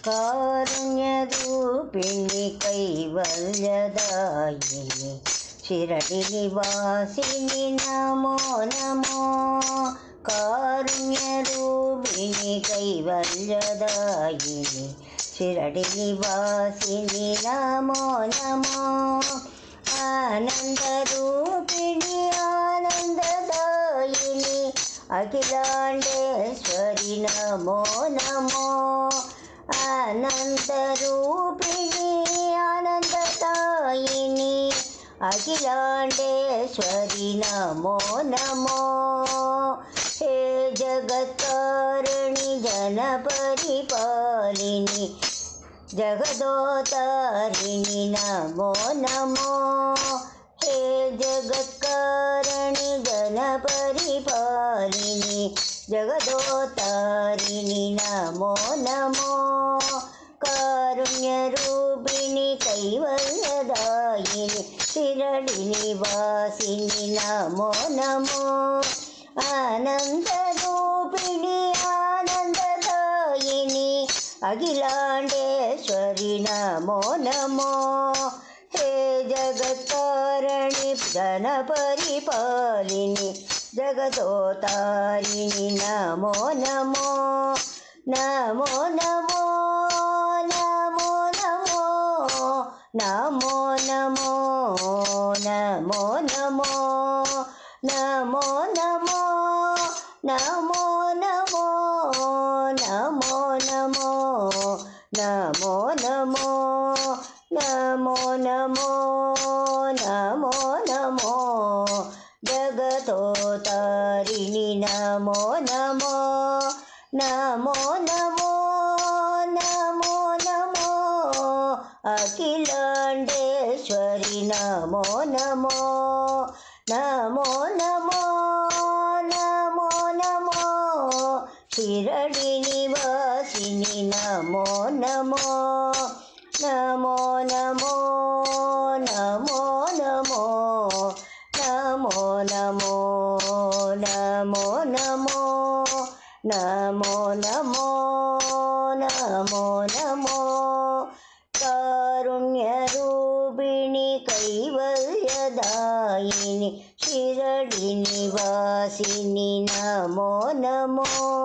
कारुण्यरूपिणि कैवल्यदायिनि शिरडिनिवासिनि नमो नमो। कारुण्यरूपिणि कैवल्यदायिनि शिरडिनिवासिनि नमो नमो। आनन्दरूपिणि आनन्ददायिनि अखिलाण्डेश्वरि नमो नमो। आनन्दरूपिणि आनन्ददायिनि अखिलाण्डेश्वरि नमो नमो। हे जगत्कारिणि जनपरिपालिनि जगदोतारिणि नमो नमो। हे जगत्कारिणि जनपरिपालिनि जगदोतारिणि नमो नमो। कारुण्यरूपिणि कैवल्यदायिनि शिरडिनिवासिनि नमो नमो। आनन्दरूपिणि आनन्ददायिनि अखिलाण्डेश्वरि नमो नमो। हे जगत्कारिणि जनपरिपालिनि जगदोतारिणि नमो नमो। नमो नमो नमो नमो नमो नमो नमो नमो नमो नमो नमो नमो नमो नमो नमो नमो नमो नमो नमो जगदोतारिणि नमो नमो। नमो नमो नमो नमो अखिलाण्डेश्वरि नमो नमो। नमो नमो नमो नमो शिरडिनिवासिनि नमो नमो। नमो नमो नमो नमो नमो नमो नमो नमो नमो नमो नमो नमो। कारुण्यरूपिणि कैवल्यदायिनि शिरडिनिवासिनि नमो नमो।